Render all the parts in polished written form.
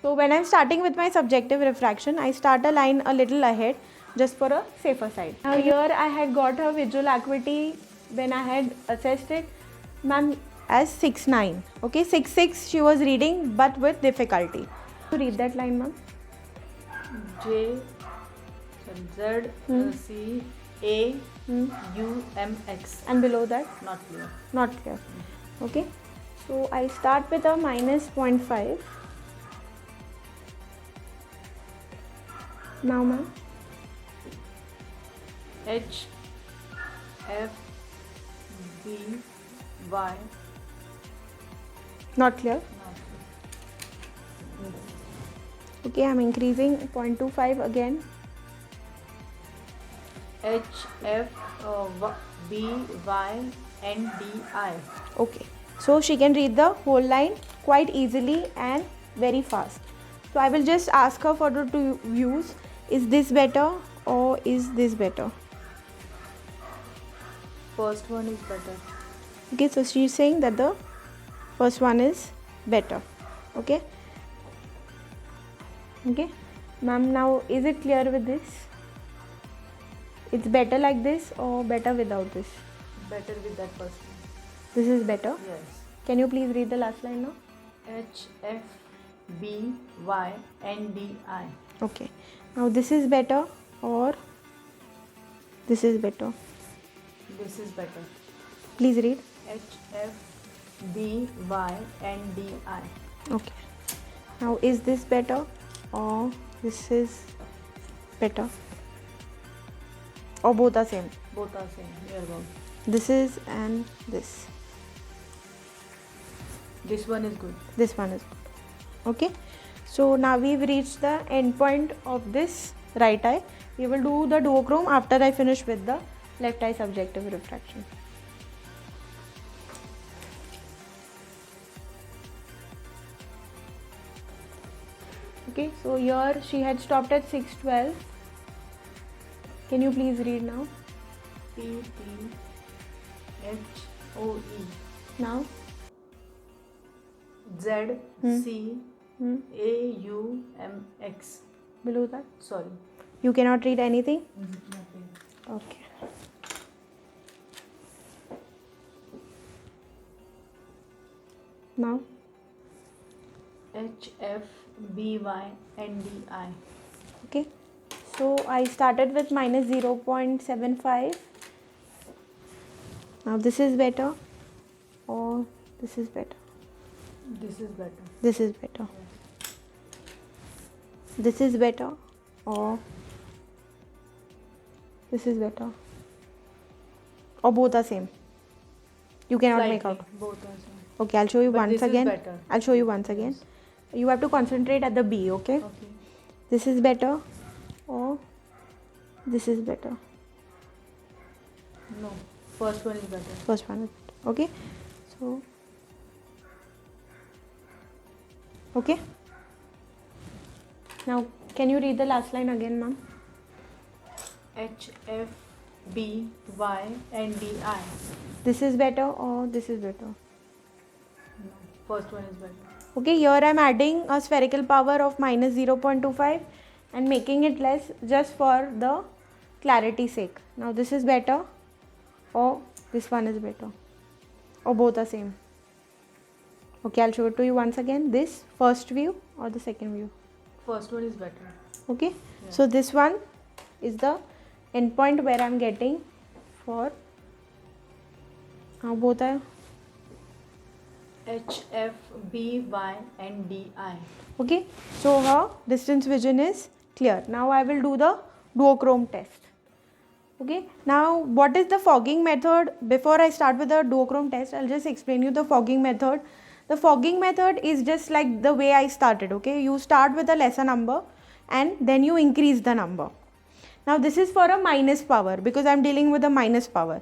So when I'm starting with my subjective refraction, I start a line a little ahead just for a safer side. Now here I had got her visual acuity when I had assessed it, ma'am, as 6'9". Okay, 6'6" she was reading but with difficulty. To read that line, ma'am. Z C A U M X. And below that? Not clear. Not clear. Okay. So I start with a minus 0.5. Now, ma'am. H F B Y. Not clear. Not clear. Okay, I'm increasing 0.25 again. H F B Y N D I. Okay, so she can read the whole line quite easily and very fast. So I will just ask her for the two views. Is this better or is this better? First one is better. Okay, so she's saying that the first one is better. Okay. Okay, ma'am, now is it clear with this? It's better like this or better without this? Better with that first one. This is better. Yes. Can you please read the last line now? H F B Y N D I. Okay, now this is better or this is better? This is better. Please read. H F B Y N D I. Okay, now is this better or this is better? Or both are same? Both are same. Near about. This is and this. This one is good. This one is good. Okay, so now we've reached the end point of this right eye. We will do the duochrome after I finish with the left eye subjective refraction. Okay, so here she had stopped at 612. Can you please read now? P T H O E. Now? Z C A U M X. Below that? Sorry. You cannot read anything? Nothing. Okay. Now? H F B Y N D I. Okay. So I started with minus 0.75. Now this is better or this is better? This is better. This is better. Yes. This is better or this is better? Or both are same? You cannot Slightly. make out. Both are same. Okay, I'll show you But once this is again. better. I'll show you once again. Yes. You have to concentrate at the B, okay? Okay. This is better or this is better? No. First one is better. First one is better. Okay. So, okay. Now, can you read the last line again, ma'am? H F B Y N D I. This is better or this is better? No. First one is better. Okay, here I am adding a spherical power of minus 0.25 and making it less just for the clarity sake. Now this is better or this one is better or both are same? Okay, I'll show it to you once again. This first view or the second view? First one is better. Okay, Yeah. so this one is the end point where I'm getting for both are H F B Y N D I. okay. So her distance vision is clear. Now I will do the duochrome test. Okay, now what is the fogging method? Before I start with the duochrome test, I'll just explain you the fogging method. The fogging method is just like the way I started. Okay, you start with a lesser number and then you increase the number. Now this is for a minus power because I'm dealing with a minus power.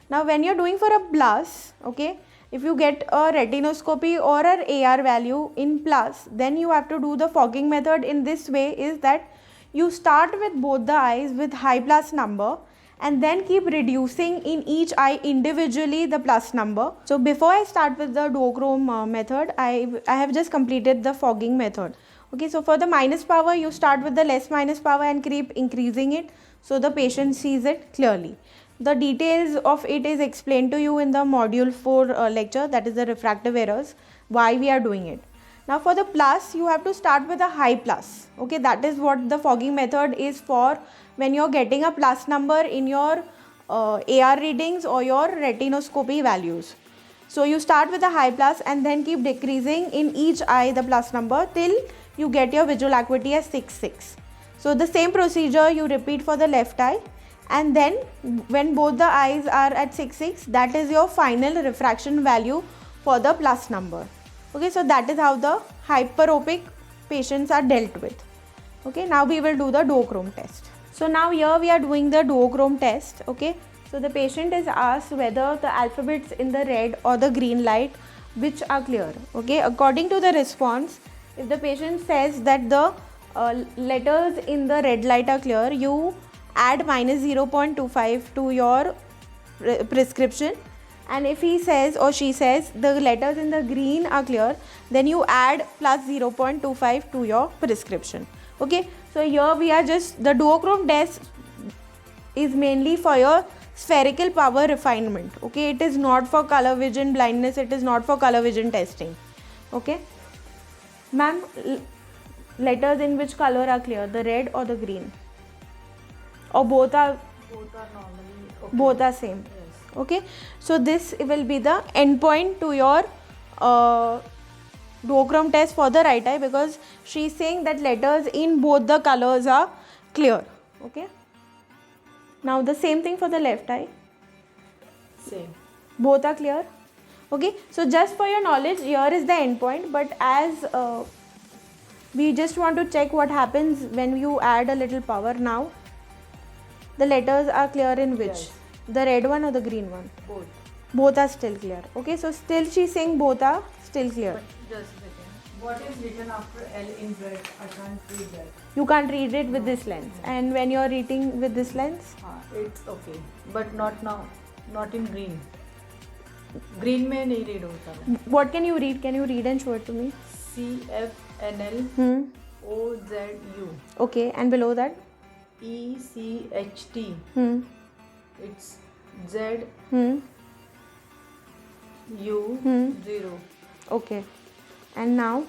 Now when you're doing for a plus, okay, if you get a retinoscopy or an AR value in plus, then you have to do the fogging method in this way, is that you start with both the eyes with high plus number and then keep reducing in each eye individually the plus number. So before I start with the duochrome method, I have just completed the fogging method. Okay, so for the minus power, you start with the less minus power and keep increasing it so the patient sees it clearly. The details of it is explained to you in the module 4 lecture, that is the refractive errors, why we are doing it. Now for the plus, you have to start with a high plus. Okay, that is what the fogging method is for, when you're getting a plus number in your AR readings or your retinoscopy values. So you start with a high plus and then keep decreasing in each eye the plus number till you get your visual acuity as 6.6. So the same procedure you repeat for the left eye, and then when both the eyes are at 6.6, that is your final refraction value for the plus number. Okay, so that is how the hyperopic patients are dealt with. Okay, now we will do the duochrome test. So now here we are doing the duochrome test. Okay, so the patient is asked whether the alphabets in the red or the green light which are clear. Okay, according to the response, if the patient says that the letters in the red light are clear, you add minus 0.25 to your prescription, and if he says or she says the letters in the green are clear, then you add plus 0.25 to your prescription. Okay, so here we are just, the duochrome test is mainly for your spherical power refinement. Okay, it is not for color vision blindness, it is not for color vision testing. Okay, ma'am, letters in which color are clear, the red or the green, or both are normally okay. Both are same. Yes. Okay, so this will be the endpoint to your duochrome test for the right eye, because she is saying that letters in both the colors are clear. Okay, now the same thing for the left eye, Same. both are clear. Okay, so just for your knowledge, here is the endpoint, but as we just want to check what happens when you add a little power. Now the letters are clear in which? Yes. The red one or the green one? Both. Both are still clear. Okay, so still she is saying both are still clear. But just a second. What is written after L in red? I can't read that. You can't read it with this lens, and when you are reading with this lens, It's okay. But not now. Not in green. Green में नहीं read होता है. what can you read? Can you read and show it to me? CFNL OZU. Okay, and below that? ECHT. It's ZU Hmm. 0. Okay, and now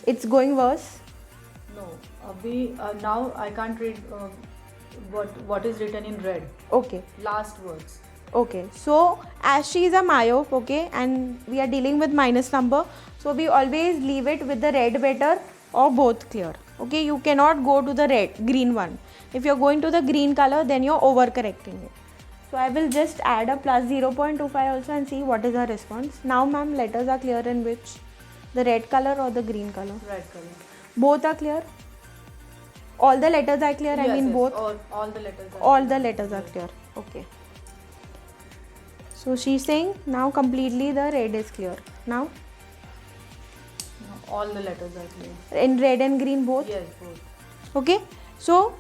it's going worse. No. Now I can't read what is written in red. Okay. Last words. Okay, so as she is a myope, okay, and we are dealing with minus number, so we always leave it with the red better or both clear. Okay, you cannot go to the green one. If you're going to the green color, then you're overcorrecting it. So I will just add a plus 0.25 also and see what is our response. Now ma'am, letters are clear in which? The red color or the green color? Red color. Both are clear? All the letters are clear? I mean both? All the letters are All the letters are clear. Okay. So she's saying now completely the red is clear. Now No, all the letters are clear. in red and green both? Yes, both. Okay. So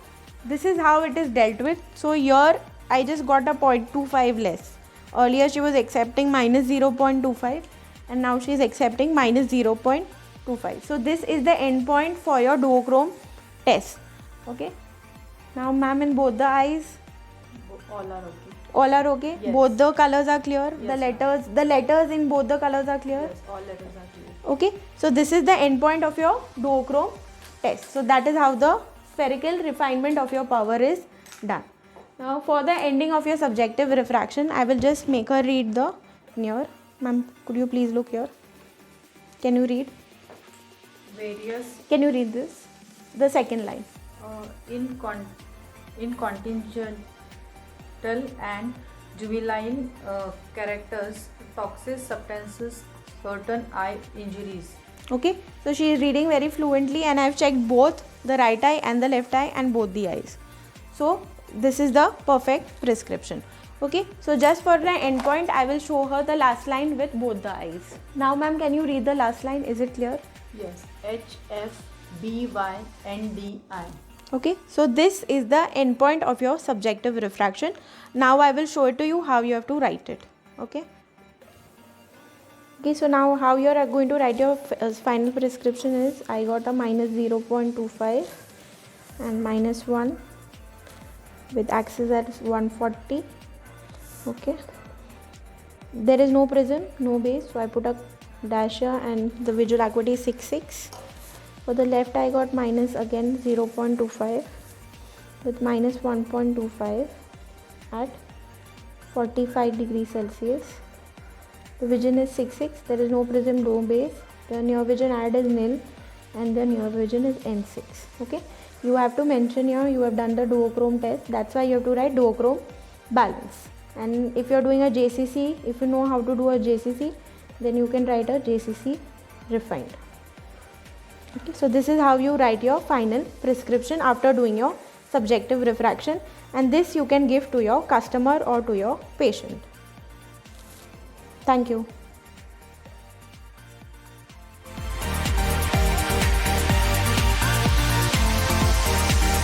this is how it is dealt with. So here I just got a 0.25 less. Earlier she was accepting minus 0.25 and now she is accepting minus 0.25. So this is the endpoint for your duochrome test. Okay. Now ma'am, in both the eyes All are okay. all are okay? Yes. Both the colors are clear? Yes, the letters in both the colors are clear? Yes, all letters are clear. Okay, so this is the endpoint of your duochrome test. So that is how the spherical refinement of your power is done. Now for the ending of your subjective refraction, I will just make her read the near. Ma'am, could you please look here? Can you read? Can you read this? The second line. In contingent and juvenile characters, toxic substances, certain eye injuries. Okay, so she is reading very fluently and I have checked both the right eye and the left eye and both the eyes. So this is the perfect prescription. Okay, so just for the endpoint, I will show her the last line with both the eyes. Now ma'am, can you read the last line? Is it clear? Yes, HFBYNDI. Okay, so this is the endpoint of your subjective refraction. Now I will show it to you how you have to write it. Okay, Okay, so now how you are going to write your final prescription is, I got a minus 0.25 and minus 1 with axis at 140. Okay, there is no prism, no base, so I put a dash here and the visual acuity is 6.6. For the left I got minus again 0.25 with minus 1.25 at 45 degrees Celsius. The vision is 6.6, there is no prism, no base, the near vision add is nil and the near vision is N6. Okay, you have to mention here you have done the duochrome test, that's why you have to write duochrome balance. And if you are doing a JCC, if you know how to do a JCC, then you can write a JCC refined. Okay, so this is how you write your final prescription after doing your subjective refraction, and this you can give to your customer or to your patient. Thank you.